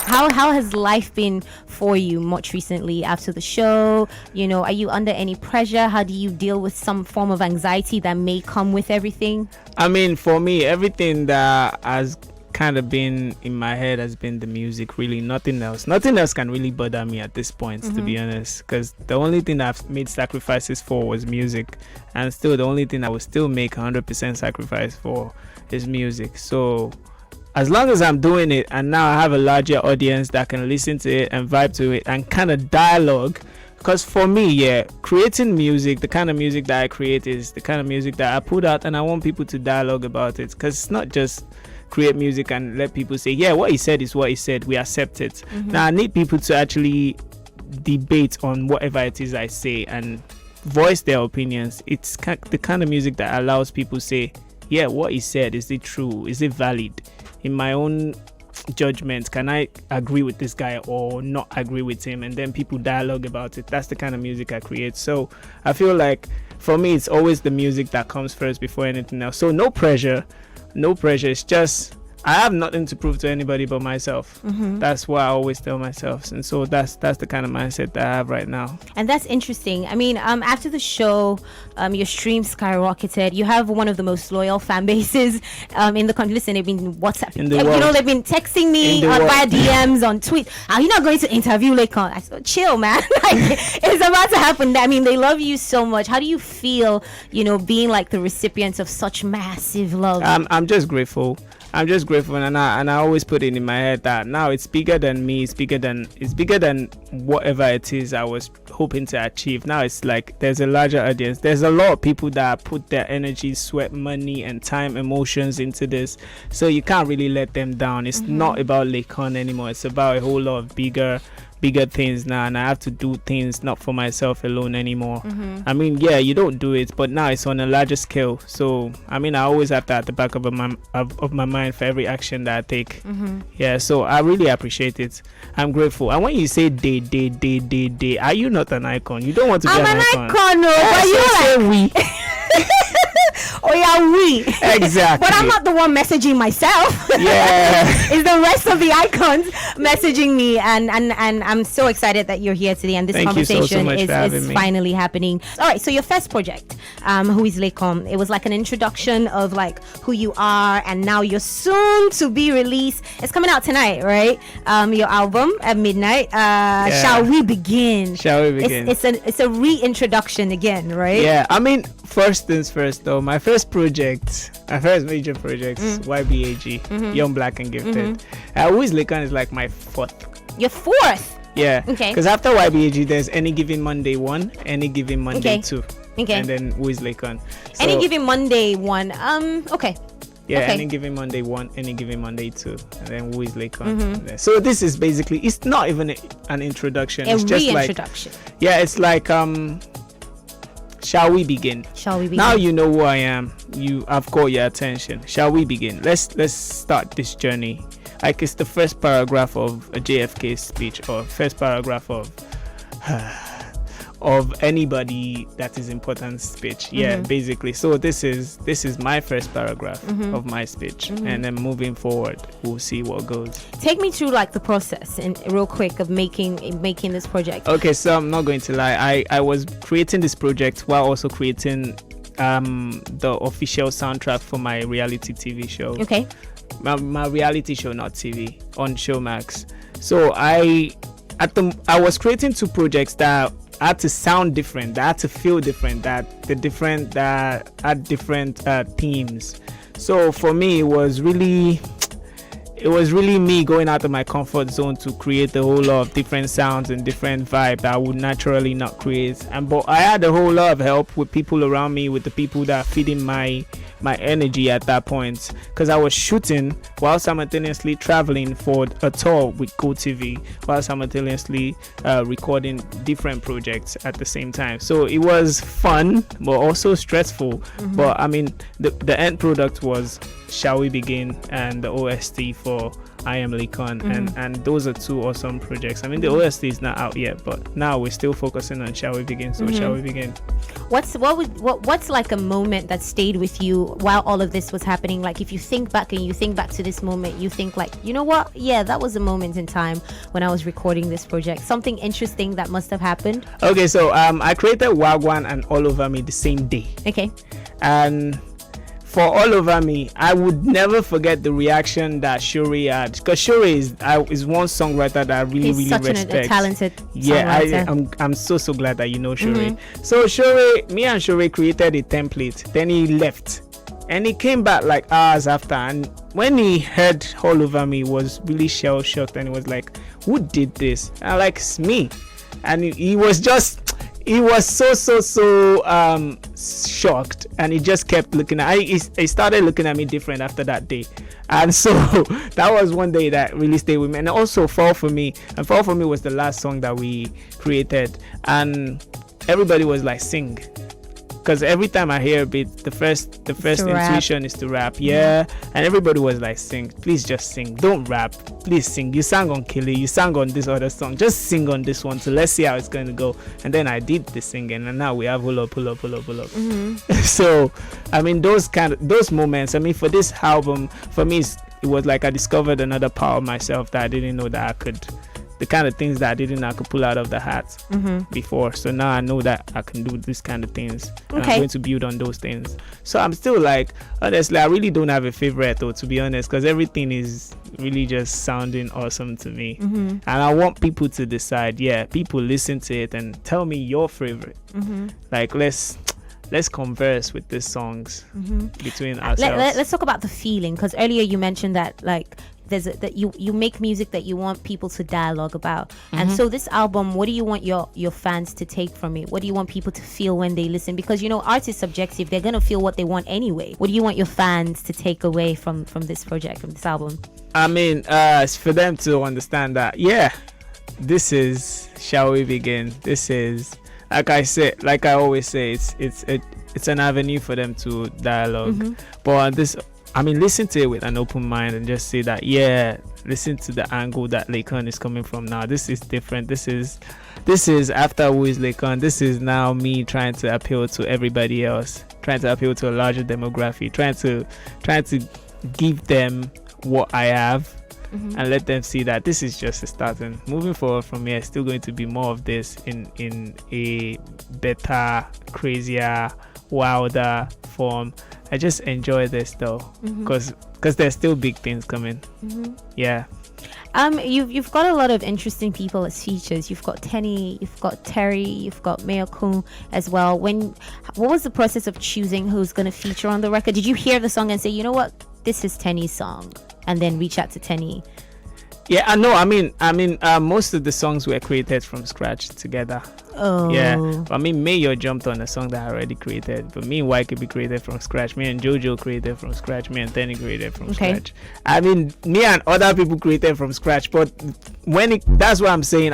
How has life been for you much recently after the show? You know, are you under any pressure? How do you deal with some form of anxiety that may come with everything? I mean, for me, everything that has kind of been in my head has been the music. Really, nothing else can really bother me at this point, to be honest, because the only thing that I've made sacrifices for was music, and still the only thing I will still make 100% sacrifice for is music. So as long as I'm doing it, and now I have a larger audience that can listen to it and vibe to it and kind of dialogue, because for me, creating music, the kind of music that I create is the kind of music that I put out, and I want people to dialogue about it, because it's not just create music and let people say, yeah, what he said is what he said, we accept it. Now I need people to actually debate on whatever it is I say and voice their opinions. It's the kind of music that allows people to say, yeah, what he said, is it true, is it valid? In my own judgment, can I agree with this guy or not agree with him? And then people dialogue about it. That's the kind of music I create. So I feel like for me, it's always the music that comes first before anything else. So no pressure. It's just I have nothing to prove to anybody but myself. That's what I always tell myself, and so that's the kind of mindset that I have right now. And that's interesting. I mean, after the show, your streams skyrocketed. You have one of the most loyal fan bases in the country. Listen, they've been WhatsApp. In the world. You know, they've been texting me via DMs on tweet. Are you not going to interview Laycon? I said, chill, man. Like, it's about to happen. I mean, they love you so much. How do you feel, you know, being like the recipient of such massive love? I'm just grateful. And I always put it in my head that now it's bigger than me. It's bigger than whatever it is I was hoping to achieve. Now it's like there's a larger audience. There's a lot of people that put their energy, sweat, money, and time, emotions into this. So you can't really let them down. It's not about Laycon anymore. It's about a whole lot of bigger things now, and I have to do things not for myself alone anymore. I mean, yeah, you don't do it, but now it's on a larger scale. So I mean, I always have that at the back of my mind for every action that I take. Yeah, so I really appreciate it. I'm grateful. And when you say day, are you not an icon? You don't want to be an icon. I'm an icon, no, but you say we. Oh yeah, we. Exactly. But I'm not the one messaging myself. Yeah. It's the rest of the icons messaging me, and I'm so excited that you're here today, and this conversation is finally happening. All right, so your first project, Who is Laycon? It was like an introduction of like who you are, and now you're soon to be released. It's coming out tonight, right? Your album at midnight. Shall we begin? It's a reintroduction again, right? Yeah, I mean, first things first though, my first major project is YBAG, Young Black and Gifted. Who is Laycon is like my fourth. Your fourth? Yeah. Okay. Because after YBAG, there's Any Given Monday 1, Any Given Monday 2. Okay. And then Who is Laycon? So, Any Given Monday 1. Okay. Yeah, okay. Any Given Monday 1, Any Given Monday 2, and then Who is Laycon? So this is basically, it's not even an introduction. It's just reintroduction. Like, yeah, it's like Shall we begin? Now you know who I am. I've caught your attention. Shall we begin? Let's start this journey. Like it's the first paragraph of a JFK speech, or first paragraph of anybody that is important speech. Yeah, basically. So this is my first paragraph of my speech, and then moving forward, we'll see what goes. Take me through like the process and real quick of making this project. Okay, so I'm not going to lie. I was creating this project while also creating the official soundtrack for my reality TV show. Okay. My reality show, not TV, on Showmax. So I was creating two projects that had to sound different, that had to feel different, that had different themes. So for me, it was really me going out of my comfort zone to create a whole lot of different sounds and different vibe that I would naturally not create. But I had a whole lot of help with people around me, with the people that are feeding my energy at that point, because I was shooting while simultaneously traveling for a tour with GoTV, while simultaneously recording different projects at the same time. So it was fun but also stressful. But I mean, the end product was Shall We Begin and the OST for I Am Laycon, and those are two awesome projects. I mean, the OST is not out yet, but now we're still focusing on Shall We Begin. So Shall We Begin. What's like a moment that stayed with you while all of this was happening? Like, if you think back to this moment, you think like, you know what? Yeah, that was a moment in time when I was recording this project. Something interesting that must have happened. Okay, so I created Wagwan and All Over Me the same day. Okay. And for All Over Me, I would never forget the reaction that Shuri had, because Shuri is one songwriter that I really respect. Such a talented songwriter. I'm so glad that you know Shuri. So Shuri, me and Shuri created a template. Then he left, and he came back like hours after. And when he heard All Over Me, he was really shell shocked, and he was like, "Who did this?" And I'm like, "It's me." And he was so shocked, and he just kept looking at he started looking at me different after that day. And so that was one day that really stayed with me. And also Fall For Me was the last song that we created, and everybody was like, sing, because every time I hear a beat, the first intuition is to rap. Yeah. And everybody was like, sing, please just sing, don't rap, please sing. You sang on Killy, you sang on this other song, just sing on this one, so let's see how it's going to go. And then I did the singing, and now we have pull up. So I mean, those moments, I mean, for this album, for me, it was like I discovered another part of myself that I didn't know that I could, the kind of things that I didn't know I could pull out of the hat before. So now I know that I can do this kind of things. And I'm going to build on those things. So I'm still like, honestly, I really don't have a favorite though, to be honest, because everything is really just sounding awesome to me. And I want people to decide, people listen to it and tell me your favorite. Like, let's converse with these songs between ourselves. Let's talk about the feeling, because earlier you mentioned that like that you make music that you want people to dialogue about. And so this album, what do you want your fans to take from it? What do you want people to feel when they listen? Because, you know, art is subjective. They're gonna feel what they want anyway. What do you want your fans to take away from this project, from this album? I mean, for them to understand that, this is Shall We Begin. This is, like I always say, it's an avenue for them to dialogue. But this, I mean, listen to it with an open mind and just say that, listen to the angle that Laycon is coming from now. This is different. This is after Who Is Laycon. This is now me trying to appeal to everybody else, trying to appeal to a larger demography, trying to give them what I have and let them see that this is just a start. And moving forward from here, still going to be more of this in a better, crazier, wilder form. I just enjoy this though, because there's still big things coming. You've got a lot of interesting people as features. You've got Tenny, you've got Terry, you've got Mayokun as well. What was the process of choosing who's going to feature on the record? Did you hear the song and say, you know what, this is Tenny's song, and then reach out to Tenny? Yeah, I know. I mean, most of the songs were created from scratch together. Oh. Yeah. I mean, Mayo jumped on a song that I already created, but me and YKB created from scratch. Me and Jojo created from scratch. Me and Tenny created from scratch. I mean, me and other people created from scratch. But that's what I'm saying.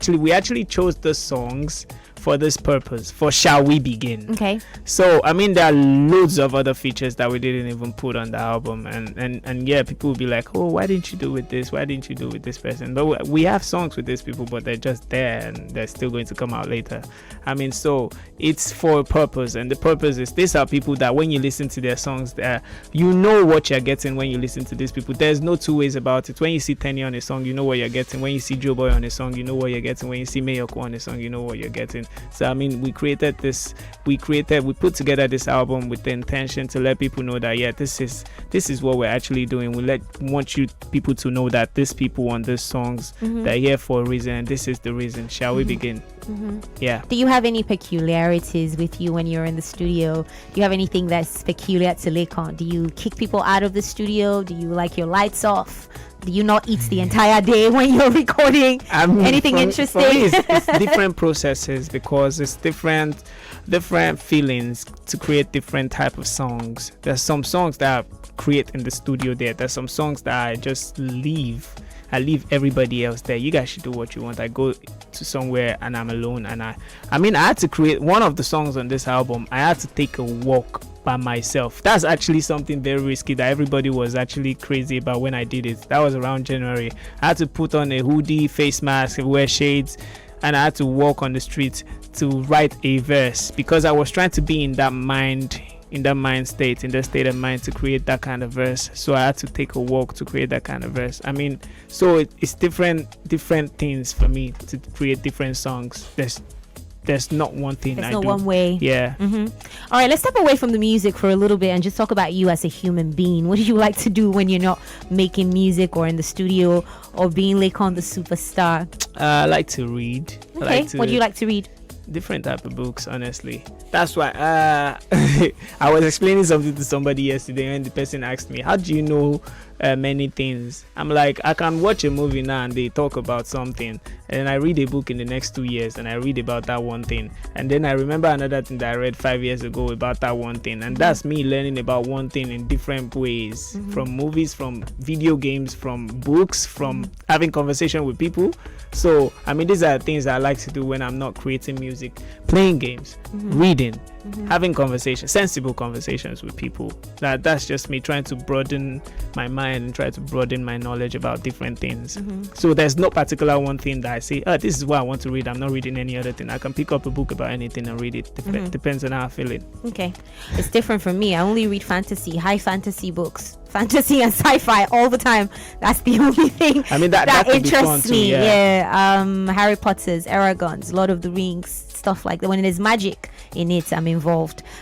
We actually chose the songs for this purpose, for Shall We Begin. Okay. So I mean, there are loads of other features that we didn't even put on the album, and people will be like, oh, why didn't you do with this? Why didn't you do with this person? But we have songs with these people, but they're just there and they're still going to come out later. I mean, so it's for a purpose, and the purpose is, these are people that when you listen to their songs, you know what you're getting when you listen to these people. There's no two ways about it. When you see Tenny on a song, you know what you're getting. When you see Joe Boy on a song, you know what you're getting. When you see Mayoko on a song, you know what you're getting. So I mean, we put together this album with the intention to let people know that this is what we're actually doing. We want you people to know that these people on these songs, they're here for a reason, and this is the reason. Shall we begin? Yeah. Do you have any peculiarities with you when you're in the studio? Do you have anything that's peculiar to Laycon? Do you kick people out of the studio? Do you like your lights off? Do you not eat the entire day when you're recording? Anything interesting? For me, it's different processes, because it's different feelings to create different type of songs. There's some songs that I create in the studio there. There's some songs that I just leave. I leave everybody else there. You guys should do what you want. I go to somewhere and I'm alone. And I had to create one of the songs on this album. I had to take a walk by myself. That's actually something very risky that everybody was actually crazy about when I did it. That was around January. I had to put on a hoodie, face mask, wear shades, and I had to walk on the street to write a verse because I was trying to be in that state, in the state of mind to create that kind of verse. So I had to take a walk to create that kind of verse. I mean, so it's different things for me to create different songs. There's not one thing. There's not one way. Yeah. Mm-hmm. All right, let's step away from the music for a little bit and just talk about you as a human being. What do you like to do when you're not making music or in the studio or being Laycon the superstar? I like to read. Okay. What do you like to read? Different type of books, honestly. That's why I was explaining something to somebody yesterday and the person asked me, how do you know many things? I'm like, I can watch a movie now and they talk about something, and I read a book in the next 2 years and I read about that one thing, and then I remember another thing that I read 5 years ago about that one thing, and that's me learning about one thing in different ways, from movies, from video games, from books, from having conversation with people. So I mean, these are things I like to do when I'm not creating music: playing games, reading, having conversations, sensible conversations with people. That's just me trying to broaden my mind and try to broaden my knowledge about different things. So there's no particular one thing that I say, oh, this is what I want to read. I'm not reading any other thing. I can pick up a book about anything and read it. Depends on how I feel it. Okay. It's different from me. I only read fantasy, high fantasy books. Fantasy and sci-fi all the time. That's the only thing I mean, that interests me. Too, yeah. Harry Potter's, Aragons, Lord of the Rings, stuff like that. When there's magic in it, I'm involved.